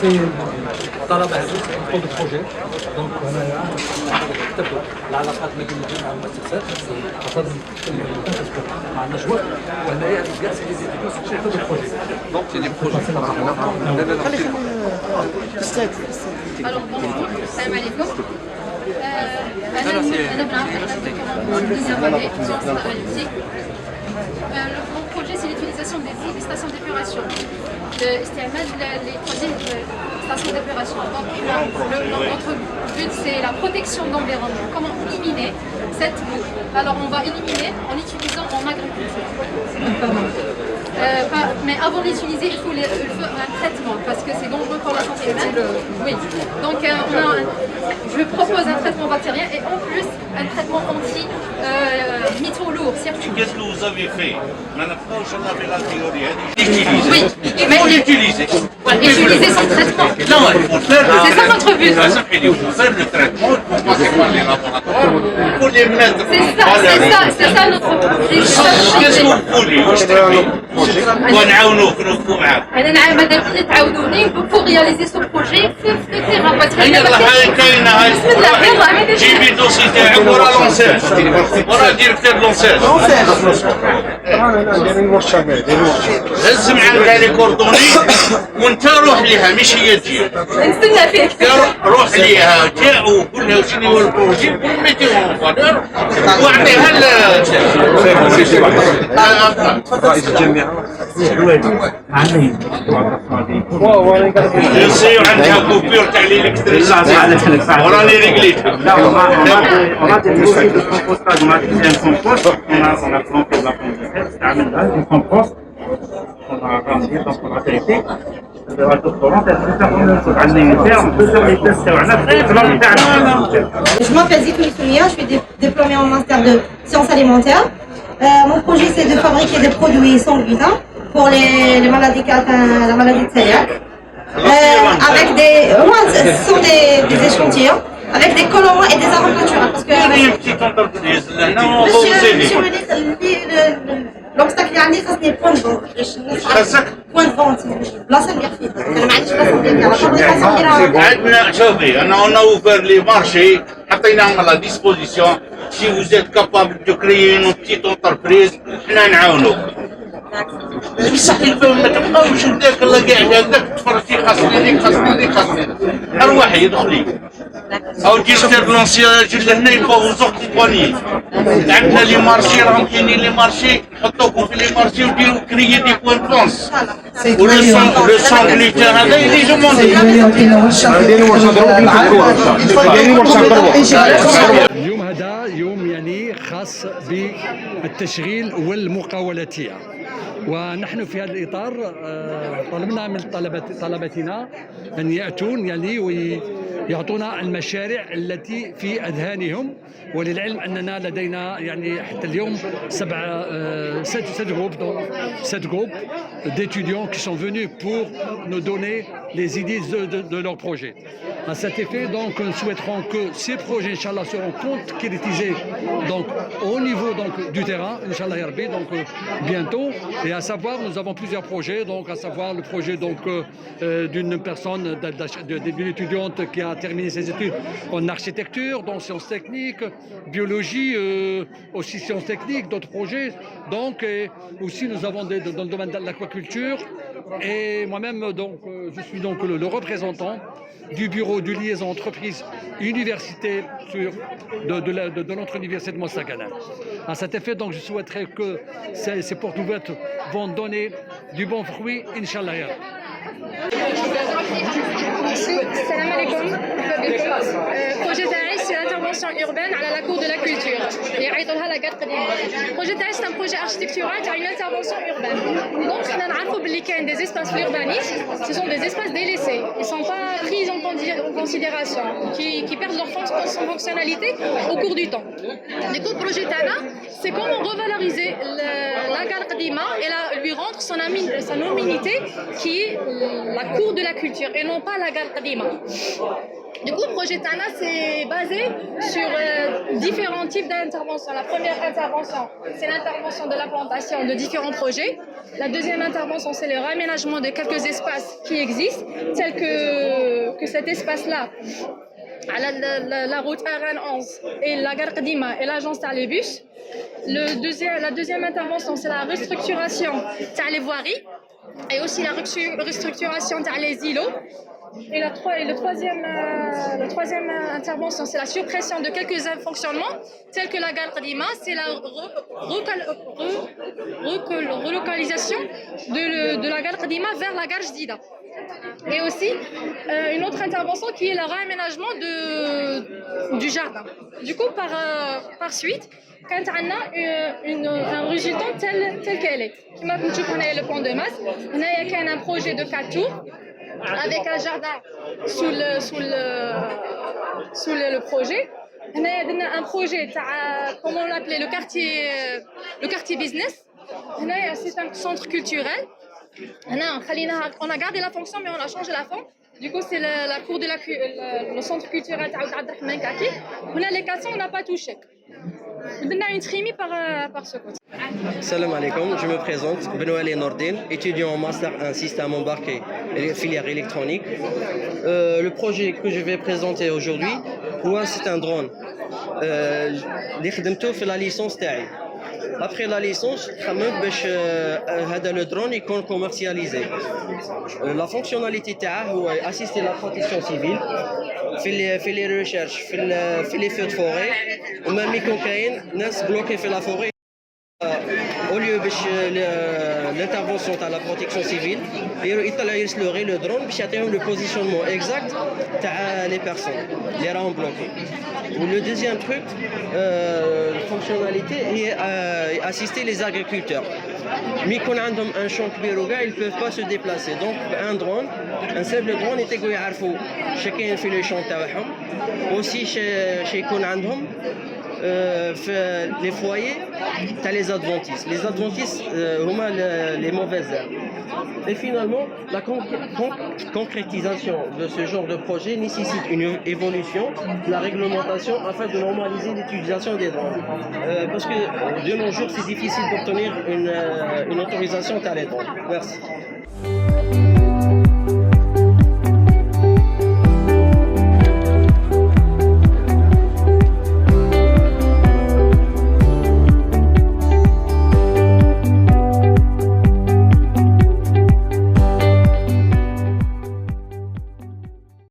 سي الطلبه هذوك يحطوا بروجي دونك هنايا نكتبوا العلاقات ما بين الجامعه والمؤسسات خاطر ما عندناش وقت وهنايا كاع سي لي زيتيديون يحطوا بروجي دونك سي دي بروجي الو بونجور السلام عليكم انا بنعرف mon projet, c'est l'utilisation des stations d'épuration, استعمال les troisièmes stations d'épuration. Donc, notre but, c'est la protection de l'environnement. Comment éliminer cette boue? Alors, on va éliminer en utilisant en agriculture. Mais avant d'utiliser, il faut un traitement parce que c'est dangereux pour la santé humaine. Oui. Donc, je propose un traitement bactérien et en plus un traitement anti-métaux lourds. Qu'est-ce que vous avez fait? Maintenant, j'en avais la théorie. Oui, mais Utiliser. Utiliser son traitement. Non, il faut faire le C'est ça notre but. Il faut faire le traitement, il faut passer par les laboratoires pour les mettre C'est ça notre but. Qu'est-ce que vous voulez? ونعاونوك نوقفوا معاك. أنا ماذا تعاونوني pour réaliser ce projet في التيران parce que هاي كاينه هاي. بسم الله يلا جيبي الدوسي تاعك ورا لونساج ورا ديريكتور لونساج. هز معاك لي كوردوني وانت روح ليها مش هي تجي. نستنى فيك. روح ليها جاء وقول لها شنو هو البروجي وميتي فالور واعطيها يصير عندها كوبير تاع الالكتريسيتي وراني ريغليتها. Là, on a des dossiers de compostage, on a des compost, on a planté de la pomme du compost, on a ramené, donc on a traité. Le doctorant, on a une ferme, on peut faire les tests, on a fait Je m'appelle Zitouni Sounia, je suis diplômée en master de sciences alimentaires. Mon projet c'est de fabriquer des produits sans gluten pour les maladies qui atteignent la maladie de cœliaque. Avec ce sont des échantillons avec des colorants et des arômes naturels. Parce que l'obstacle يعني خاصني بوان دو بوان دونت بلاصه اللي فيه انا ما عنديش بلاصه نديرها عندنا شوفي انا اوفر لي مارشي حطيناهم على ديسبوزيسيون si vous êtes capable de créer une petite entreprise حنا نعاونوك. بصح ما تبقاوش هكاك الله قاعد هكاك تفرج فيه خاصني ارواح يدخلي او ديريكتور لونسيا جي لهنا يبغوا زوكوبوني. عندنا لي مارشي راهم كاينين لي مارشي نحطوكم في لي مارشي وديروا كريي دي بوان بونس ولو سونغليتي هذا يلي جوموندي. اليوم هذا يوم يعني خاص بالتشغيل والمقاولاتية، ونحن في هذا الإطار طلبنا من طلبتنا أن يأتون يعني ويعطونا المشاريع التي في أذهانهم. وللعلم أننا لدينا يعني حتى اليوم 7 groupes d'étudiants qui sont venus pour nous donner les idées de leurs projets. À cet effet, donc, nous souhaiterons que ces projets, Inch'Allah, seront concrétisés donc, au niveau donc, du terrain, Inch'Allah Yarbi, donc bientôt. Et à savoir, nous avons plusieurs projets, donc à savoir le projet donc d'une personne, d'une étudiante qui a terminé ses études en architecture, dans sciences techniques, biologie, aussi sciences techniques, d'autres projets. Donc, aussi nous avons dans le domaine de l'aquaculture. Et moi-même, donc, je suis donc le représentant du bureau de liaison entreprise université de notre université de Mostaganem. À cet effet, donc, je souhaiterais que ces portes ouvertes vont donner du bon fruit, Inch'Allah. Salam alaikum. Projet تاعي c'est l'intervention urbaine à la cour de la culture. يعيطولها لا قاد قديمة. Projet تاعي c'est un projet architectural تاع une intervention urbaine. Donc حنا نعرفوا باللي كاين des espaces في l'urbanisme, ce sont des espaces délaissés. Ils sont pas pris en considération, qui perdent leur fonctionnalité au cours du temps. Du coup, le projet تاعنا c'est comment revaloriser la gare قديمة et lui rendre son hominité qui est la cour de la culture et non pas la gare قديمة. Du coup, le projet TANA, c'est basé sur différents types d'interventions. La première intervention, c'est l'intervention de l'implantation de différents projets. La deuxième intervention, c'est le réaménagement de quelques espaces qui existent, tels que cet espace-là, à la route RN11 et la gare Qadima et l'agence Talébus. La deuxième intervention, c'est la restructuration des voiries et aussi la restructuration des îlots. Et la troisième intervention, c'est la suppression de quelques fonctionnements, tels que la gare Qadima, c'est la relocalisation de la gare Qadima vers la gare Jdida. Et aussi, une autre intervention qui est le réaménagement du jardin. Du coup, par suite, quand on a un résultat tel qu'elle est. Comme vous voyez le plan de masse, on a un projet de 4 tours, avec un jardin sous le projet. On a un projet, comment on l'appelait, le quartier business. C'est un centre culturel. On a gardé la fonction, mais on a changé la forme. Du coup, c'est la cour de le centre culturel de Abdelrahman Kaki. On a les 400, on n'a pas touché. On a une trimie par ce côté. Salam alaikum, je me présente, Benoît Nordin, étudiant en master 1 système embarqué et filière électronique. Le projet que je vais présenter aujourd'hui, c'est un drone. اللي خدمته في la licence تاعي. Après la licence, le drone est commercialisé. La fonctionnalité est assister la protection civile, faire les recherches, faire les feux de forêt, ou même quand il y a des bloqués dans la forêt. Au lieu de l'intervention de la protection civile, il y le drone pour le positionnement exact des personnes les rangs bloqués. Le deuxième truc, la fonctionnalité est assister les agriculteurs. Mais quand ils ont un champ ils ne peuvent pas se déplacer. Donc un drone, un simple drone est égoïste. Chacun fait le champ تاعهم. Aussi chez les foyers, tu as les adventistes. Les adventistes, les mauvaises herbes. Et finalement, la concrétisation de ce genre de projet nécessite une évolution de la réglementation afin de normaliser l'utilisation des drones. Parce que de nos jours, c'est difficile d'obtenir une autorisation à les drones. Merci.